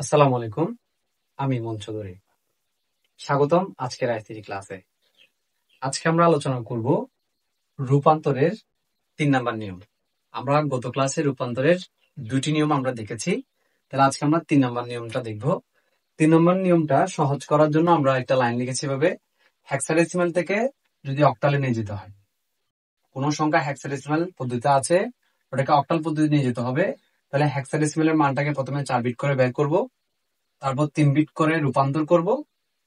আসসালামু আলাইকুম। আমি ইমন চৌধুরী। স্বাগতম আজকের আইসিটি ক্লাসে। আজকে আমরা আলোচনা করব রূপান্তরের ৩ নাম্বার নিয়ম। আমরা গত ক্লাসে রূপান্তরের ২টি নিয়ম আমরা দেখেছি। তাহলে আজকে আমরা ৩ নাম্বার নিয়মটা দেখব। ৩ নম্বর নিয়মটা সহজ করার জন্য আমরা একটা লাইন লিখেছি এভাবে, হেক্সাডেসিমাল থেকে যদি অক্টালে নিয়ে যেতে হয়, কোন সংখ্যা হেক্সাডেসিমাল পদ্ধতিতে আছে ওটাকে অক্টাল পদ্ধতি নিয়ে যেতে হবে। তাহলে হেক্সাডেসিমালের মানটাকে প্রথমে ৪ বিট করে বের করব, তারপর ৩ বিট করে রূপান্তর করব,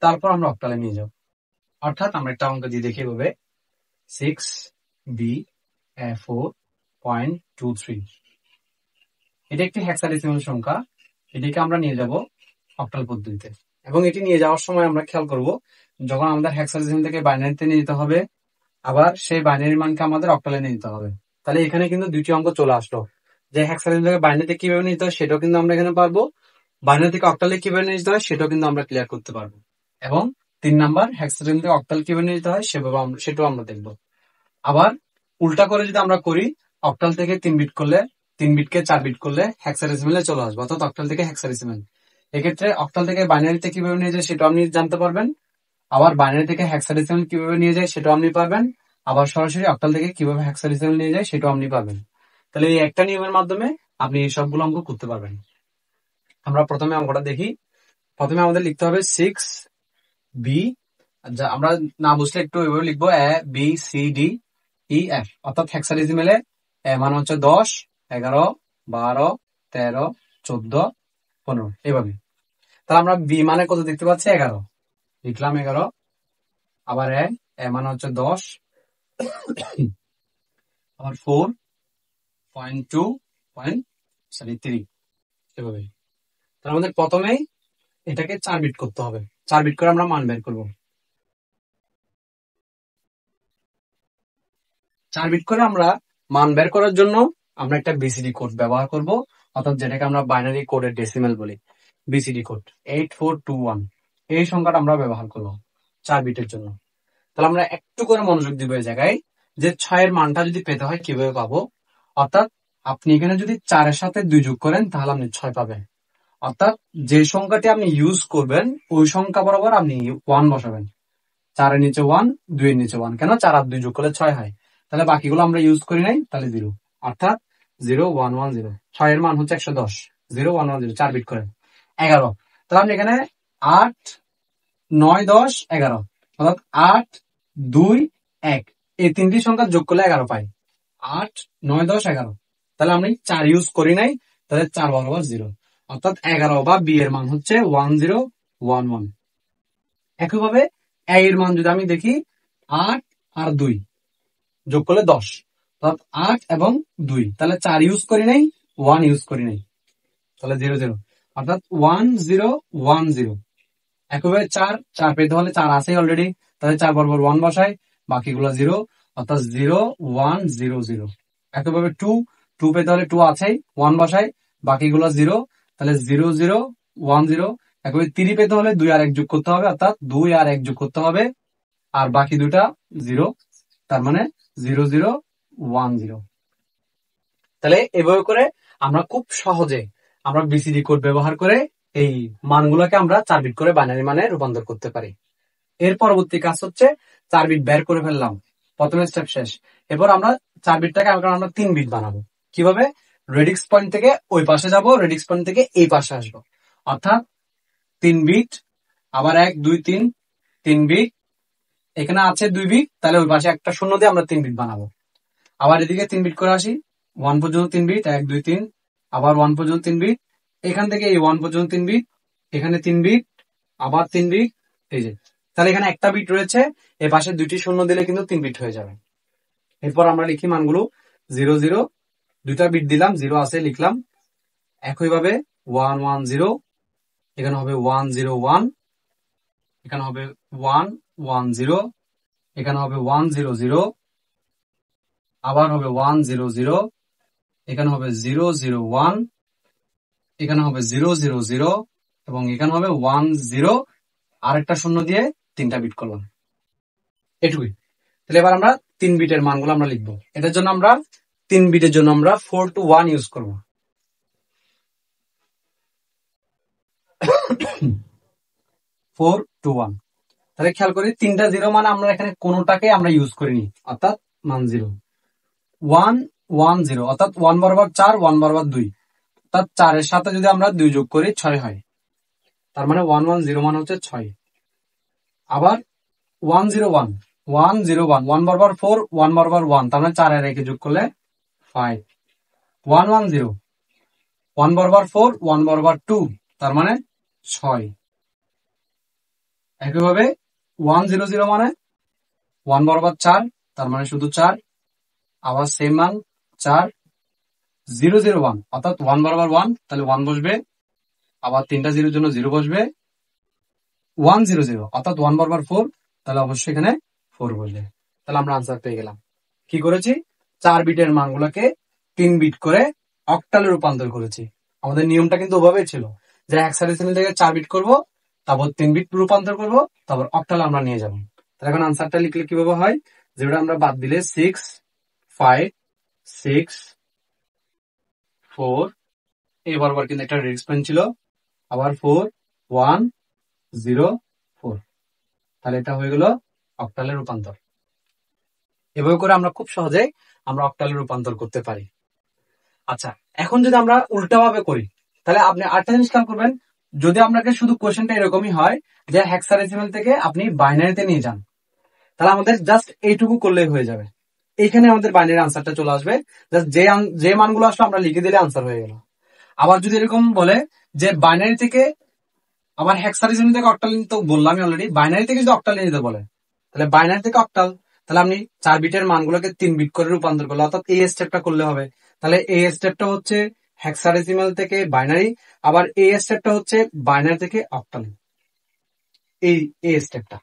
তারপর আমরা অক্টালে নিয়ে যাব। অর্থাৎ আমরা একটা অঙ্ক দিয়ে দেখি এভাবে 6b4.23। এটা একটি হেক্সাডেসিমাল সংখ্যা, এটিকে আমরা নিয়ে যাব অক্টাল পদ্ধতিতে। এবং এটি নিয়ে যাওয়ার সময় আমরা খেয়াল করব, যখন আমাদের হেক্সাডেসিমাল থেকে বাইনারিতে নিয়ে যেতে হবে, আবার সেই বাইনারি মানকে আমাদের অক্টালে নিয়ে যেতে হবে। তাহলে এখানে কিন্তু দুইটি অঙ্ক চলে আসলো, যে হেক্সাডেসিমাল থেকে বাইনারিতে কিভাবে নিতে হয় সেটাও কিন্তু আমরা এখানে পারবো, বাইনারি থেকে অক্টালে কিভাবে নিয়ে যেতে হয় সেটাও কিন্তু আমরা ক্লিয়ার করতে পারবো। এবং ৩ নাম্বার হেক্সাডেসিমাল থেকে অক্টাল কিভাবে নিয়ে যেতে হয় সেটাও আমরা দেখবো। আবার উল্টা করে যদি আমরা করি, অক্টাল থেকে ৩ বিট করলে, ৩ বিটকে ৪ বিট করলে হেক্সাডেসিমালে চলে আসবো, অর্থাৎ অক্টাল থেকে হেক্সাডেসিমাল। এক্ষেত্রে অক্টাল থেকে বাইনারিতে কিভাবে নিয়ে যায় সেটাও আপনি জানতে পারবেন, আবার বাইনারি থেকে হেক্সাডেসিমাল কিভাবে নিয়ে যায় সেটাও আপনি পারবেন, আবার সরাসরি অক্টাল থেকে কিভাবে হেক্সাডেসিমাল নিয়ে যায় সেটাও আপনি পারবেন। তাহলে এই একটা নিয়মের মাধ্যমে আপনি এই সবগুলো অঙ্ক করতে পারবেন। আমরা প্রথমে অঙ্কটা দেখি। প্রথমে আমাদের লিখতে হবে 6b, আমরা না বুঝলে একটু এভাবে লিখবো ABCDEF, অর্থাৎ হেক্সাডেসিমালে মানে হচ্ছে 10, 11, 12, 13, 14, 15 এইভাবে। তাহলে আমরা বি মানে কত দেখতে পাচ্ছি 11, লিখলাম 11। আবার এ মানে হচ্ছে 10, আবার 4.2.3 এভাবে। তাহলে আমাদের প্রথমেই এটাকে 4 বিট করতে হবে, 4 বিট করে আমরা মান বের করবো। 4 বিট করে আমরা মান বের করার জন্য আমরা একটা বিসিডি কোড ব্যবহার করব, অর্থাৎ যেটাকে আমরা বাইনারি কোডের ডেসিমেল বলি, বিসিডি কোড 8421। এই সংখ্যাটা আমরা ব্যবহার করব 4 বিটের জন্য। তাহলে আমরা একটু করে মনোযোগ দিব এই জায়গায়, যে 6 এর মানটা যদি পেতে হয় কিভাবে পাবো। অর্থাৎ আপনি এখানে যদি 4 এর সাথে 2 যোগ করেন তাহলে আপনি 6 পাবেন। অর্থাৎ যে সংখ্যাটি আপনি ইউজ করবেন ওই সংখ্যা বরাবর আপনি 1 বসাবেন। 4 এর নিচে 1, 2 এর নিচে 1, কেন 4 আর 2 যোগ করলে 6 হয়। তাহলে বাকিগুলো আমরা ইউজ করি নাই, তাহলে 0, অর্থাৎ 0110। 6 এর মান হচ্ছে 110, 0110 4 বিট করেন। 11, তাহলে আপনি এখানে 8, 9, 10, 11, অর্থাৎ 8, 2, 1 এই তিনটি সংখ্যা যোগ করলে 11 পাই। 8, 9, 10, 11, তাহলে আমি 4 ইউজ করি নাই, তাহলে 4 বরাবর 0, অর্থাৎ 11 বা বি এর মান হচ্ছে 1011। একইভাবে এ এর মান যদি আমি দেখি, 8 আর 2 যোগ করলে 10, অর্থাৎ 8 এবং 2, তাহলে 4 ইউজ করি নাই, 1 ইউজ করি নাই, তাহলে 00, অর্থাৎ 1010। একইভাবে 4 পেতে হলে 4 আছে অলরেডি, তাহলে 4 বরাবর 1 বসাই, বাকিগুলো 0, অর্থাৎ 0100। একইভাবে 2 পেতে হলে 2 আছেই, 1 বসাই, বাকিগুলো 0, তাহলে 0010। একইভাবে 3 পেতে হলে 2 আর 1 যোগ করতে হবে, অর্থাৎ 2 আর 1 যোগ করতে হবে, আর বাকি দুটা 0, তার মানে 0010। তাহলে এভাবে করে আমরা খুব সহজে আমরা বিসিডি কোড ব্যবহার করে এই মানগুলোকে আমরা 4 বিট করে বাইনারি মানে রূপান্তর করতে পারি। এর পরবর্তী কাজ হচ্ছে 4 বিট বের করে ফেললাম, প্রথমে স্টেপ শেষ। এরপর আমরা 4 বিটটাকে আমরা 3 বিট বানাবো। কিভাবে? রেডিক্স পয়েন্ট থেকে ওই পাশে যাব, রেডিক্স পয়েন্ট থেকে এই পাশে আসবো, অর্থাৎ 3 বিট, আবার 1, 2, 3 বিট, এখানে আছে 2 বিট, তাহলে ওই পাশে একটা শূন্য দিয়ে আমরা 3 বিট বানাবো। আবার এদিকে 3 বিট করে আসি, 1 পর্যন্ত 3 বিট, 1, 2, 3, আবার 1 পর্যন্ত 3 বিট, এখান থেকে এই 1 পর্যন্ত 3 বিট, এখানে 3 বিট, আবার 3 বিট, এই যে। তাহলে এখানে একটা বিট রয়েছে, এর পাশে 2টি শূন্য দিলে কিন্তু 3 বিট হয়ে যাবে। এরপর আমরা লিখি মানগুলো 00, 2টা বিট দিলাম, 0 আছে লিখলাম। একইভাবে 110, এখানে হবে 101, এখানে হবে 110, এখানে হবে 100, আবার হবে 100, এখানে হবে 001, এখানে হবে 000, এবং এখানে হবে 10, আর একটা শূন্য দিয়ে 3টা বিট করলাম, এটুকুই। তাহলে এবার আমরা 3 বিটের মানগুলো আমরা লিখবো। এটার জন্য আমরা 3 বিটের জন্য আমরা 4 to 1 ইউজ করব। 421। তাহলে খেয়াল করি তিনটা জিরো মানে আমরা এখানে কোনোটাকে আমরা ইউজ করিনি, অর্থাৎ মান 0। 110 অর্থাৎ 1 বরাবর 4, 1 বরাবর 2, অর্থাৎ 4 এর সাথে যদি আমরা 2 যোগ করি 6 হয়। তার মানে 110 মানে হচ্ছে 6। আবার 101, 1 বরাবর 4, 1 বরাবর 1, তার মানে 4 এর একে যোগ করলে 5। 110, 1 বরাবর 4, 1 বরাবর 2, তার মানে 6। একইভাবে 100 মানে 1 বরাবর 4, তার মানে শুধু 4। আবার সেম মান 4। 001 অর্থাৎ 1 বরাবর 1, তাহলে 1 বসবে। আবার তিনটা জিরোর জন্য 0 বসবে। 100 অর্থাৎ 1 বরাবর 4, তাহলে অবশ্যই এখানে 4 বসবে। তাহলে আমরা আনসার পেয়ে গেলাম। কি করেছি? 4 বিটের মানগুলোকে 3 বিট করে অক্টালে রূপান্তর করেছি। আমাদের নিয়মটা কিন্তু ওভাবেই ছিল যে হেক্সাডেসিমাল থেকে 4 বিট করব, তারপর 3 বিট রূপান্তর করব, তারপর অক্টালে আমরা নিয়ে যাব। তাহলে এখন আনসারটা লিখলে কিভাবে হয়? যেটা আমরা বাদ দিলে 6 5 6 4, এই বরাবর কিন্তু একটা রেসপন্স ছিল, আবার 4 1 0 4। তাহলে এটা হয়ে গেল অক্টালের রূপান্তর। এভাবে করে আমরা খুব সহজেই আমরা অক্টালে রূপান্তর করতে পারি। আচ্ছা, এখন যদি আমরা উল্টাভাবে করি, তাহলে আপনি আরেকটা জিনিস খেয়াল করবেন, যদি আপনাকে শুধু কোশ্চেনটা এরকমই হয় যে হেক্সাডেসিমাল থেকে আপনি বাইনারিতে নিয়ে যান, তাহলে আমাদের জাস্ট এইটুকু করলেই হয়ে যাবে। এইখানে আমাদের বাইনারি আনসারটা চলে আসবে। জাস্ট যে মানগুলো আসলে আমরা লিখে দিলে আনসার হয়ে গেল। আবার যদি এরকম বলে যে বাইনারি থেকে আবার হেক্সাডেসিমাল থেকে অক্টাল তো বললামই অলরেডি, বাইনারি থেকে যদি অক্টাল নিতে বলে, তাহলে বাইনারি থেকে অক্টাল, তাহলে আপনি 4 বিটের মানগুলোকে 3 বিট করে রূপান্তর করলে, অর্থাৎ এই স্টেপটা করলে হবে। তাহলে এই স্টেপটা হচ্ছে হেক্সাডেসিমাল থেকে বাইনারি, আবার এই স্টেপটা হচ্ছে বাইনারি থেকে অক্টাল, এই স্টেপটা।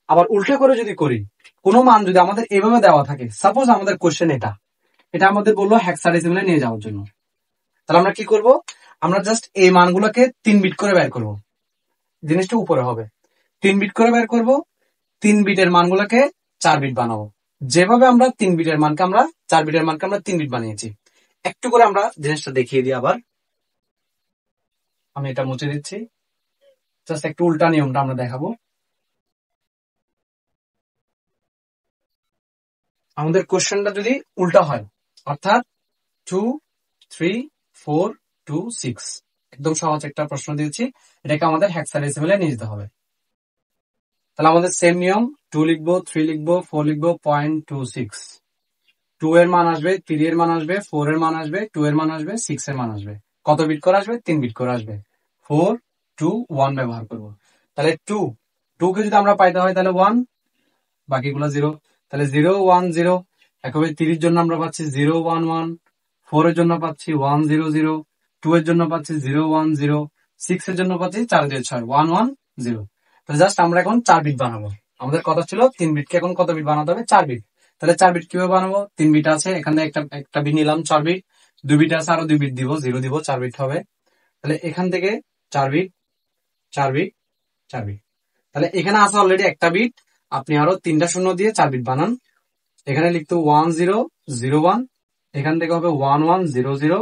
আবার উল্টো করে যদি করি, কোনো মান যদি আমাদের এভাবে দেওয়া থাকে, সাপোজ আমাদের কোশ্চেন এটা আমাদের বললো হেক্সাডেসিমালে নিয়ে যাওয়ার জন্য, তাহলে আমরা কি করব? আমরা জাস্ট এই মানগুলোকে 3 বিট করে বের করব। জিনিসটা উপরে হবে 3 বিট করে বের করব। 3 বিটের মানগুলোকে 4 বিট বানাবো। যেভাবে আমরা 3 বিটের মানকে আমরা 4 বিটের মানকে আমরা 3 বিট বানিয়েছি। একটু করে আমরা জিনিসটা দেখিয়ে দিই। আবার আমি এটা মুছে দিচ্ছি, জাস্ট একটু উল্টা নিয়মটা আমরা দেখাবো। আমাদের কোশ্চেনটা যদি উল্টা হয়, অর্থাৎ 2 3 4 2 6, একদম সহজ একটা প্রশ্ন দিয়েছি, এটাকে আমাদের হেক্সাডেসিমালে নিয়ে যেতে হবে। তাহলে আমাদের সেম নিয়ম, 2 লিখবো, 3 লিখবো, 4 লিখবো, 0.26। 2 এর মান আসবে, 3 এর মান আসবে, 4 এর মান আসবে, 2 এর মান আসবে, 6 এর মান আসবে। কত বিট করে আসবে? 3 বিট করে আসবে। 4 2 1 ব্যবহার করব। তাহলে 2 কে যদি আমরা পাইতে হয় তাহলে 1, বাকিগুলো 0। তাহলে 0 1 0। একইভাবে 3 এর জন্য আমরা পাচ্ছি 0 1 1, 4 এর জন্য পাচ্ছি 1 0 0, 2 এর জন্য পাচ্ছি 0 1 0, 6 এর জন্য পাচ্ছি 4 2 6 1 1 0। তো জাস্ট আমরা এখন 4 বিট বানাবো। আমাদের কথা ছিল 3 বিটকে এখন কত বিট বানাতে হবে? 4 বিট। তাহলে 4 বিট কিভাবে বানাবো? 3 বিট আছে, এখানে একটা বিট নিলাম 4 বিট, 2 বিট আছে, আরো 2 বিট দিব, 0 দিব, 4 বিট হবে। তাহলে এখান থেকে 4 বিট 4 বিট 4 বিট। তাহলে এখানে আছে অলরেডি একটা বিট, আপনি আরো 3টা শূন্য দিয়ে 4 বিট বানান। এখানে লিখতে 1 0 0 1, এখান থেকে হবে 1 1 0 0,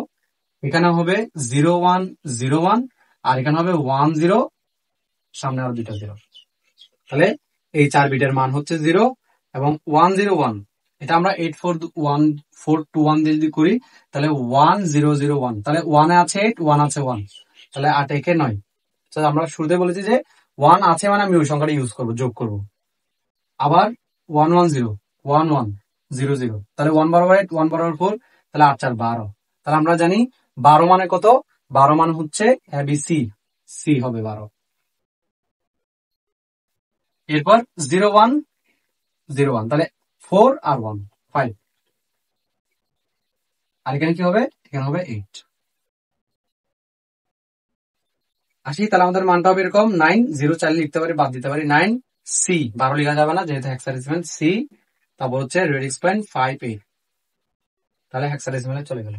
এখানে হবে 0 1 0 1, আর এখানে হবে 1 0, সামনে আরো 2টা 0। তাহলে এই 4 বিটের মান হচ্ছে 0 এবং 101। এটা আমরা 841 দিয়ে যদি করি, তাহলে 1001। তাহলে 1 এ আছে 8, 1 আছে 1, তাহলে 8 একে 9। তো আমরা শুরুতে বলেছি যে 1 আছে মানে আমি ওই সংখ্যাটা ইউজ করব, যোগ করব। আবার 110 11 0 0, তাহলে 1 বরাবর 8, 1 বরাবর 4, তাহলে 8 4 12। তাহলে আমরা জানি 12 মানে কত? 12 মান হচ্ছে এবিসি, সি হবে 12। এরপর 0 1 0 1, তাহলে 4 আর 1 5, আর এখানে কি হবে? এখানে হবে 8। আসি, তাহলে আমাদের মানটা হবে এরকম 9 0 চাইলে লিখতে পারি, বাদ দিতে পারি 9 সি, 12 লেখা যাবে না যেহেতু হেক্সাডেসিমাল, সি তারপর হচ্ছে রেডিক্স পয়েন্ট 5 8। তাহলে হেক্সাডেসিমালে চলে গেল।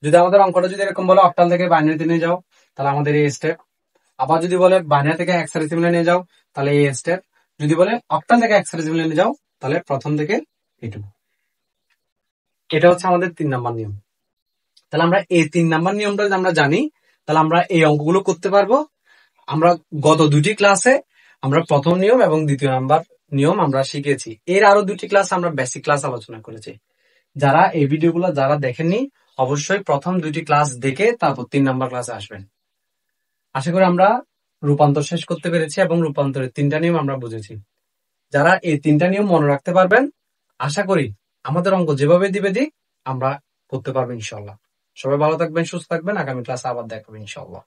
যদি আমাদের অঙ্কটা যদি এরকম বলে অক্টাল থেকে বাইনারিতে নিয়ে যাও, তাহলে আমাদের এই স্টেপ। আবার যদি বলে বাইনারি থেকে হেক্সাডেসিমালে নিয়ে যাও, তাহলে এই স্টেপ। যদি বলে অক্টাল থেকে হেক্সাডেসিমালে নিয়ে যাও, তাহলে প্রথম থেকে এইটুকু। এটা হচ্ছে আমাদের 3 নাম্বার নিয়ম। তাহলে আমরা এই 3 নাম্বার নিয়মটা যদি আমরা জানি, তাহলে আমরা এই অঙ্কগুলো করতে পারবো। আমরা গত দুটি ক্লাসে আমরা প্রথম নিয়ম এবং দ্বিতীয় নাম্বার নিয়ম আমরা শিখেছি। এর আরো দুটি ক্লাস আমরা বেসিক ক্লাস আলোচনা করেছি। যারা এই ভিডিওগুলো যারা দেখেননি অবশ্যই প্রথম দুটি ক্লাস দেখে তারপর 3 নাম্বার ক্লাসে আসবেন। আশা করি আমরা রূপান্তর শেষ করতে পেরেছি এবং রূপান্তরের 3টা নিয়ম আমরা বুঝেছি। যারা এই 3টা নিয়ম মনে রাখতে পারবেন, আশা করি আমাদের অঙ্ক যেভাবে দিবে দিক আমরা করতে পারবো ইনশাল্লাহ। সবাই ভালো থাকবেন, সুস্থ থাকবেন। আগামী ক্লাসে আবার দেখা হবে ইনশাল্লাহ।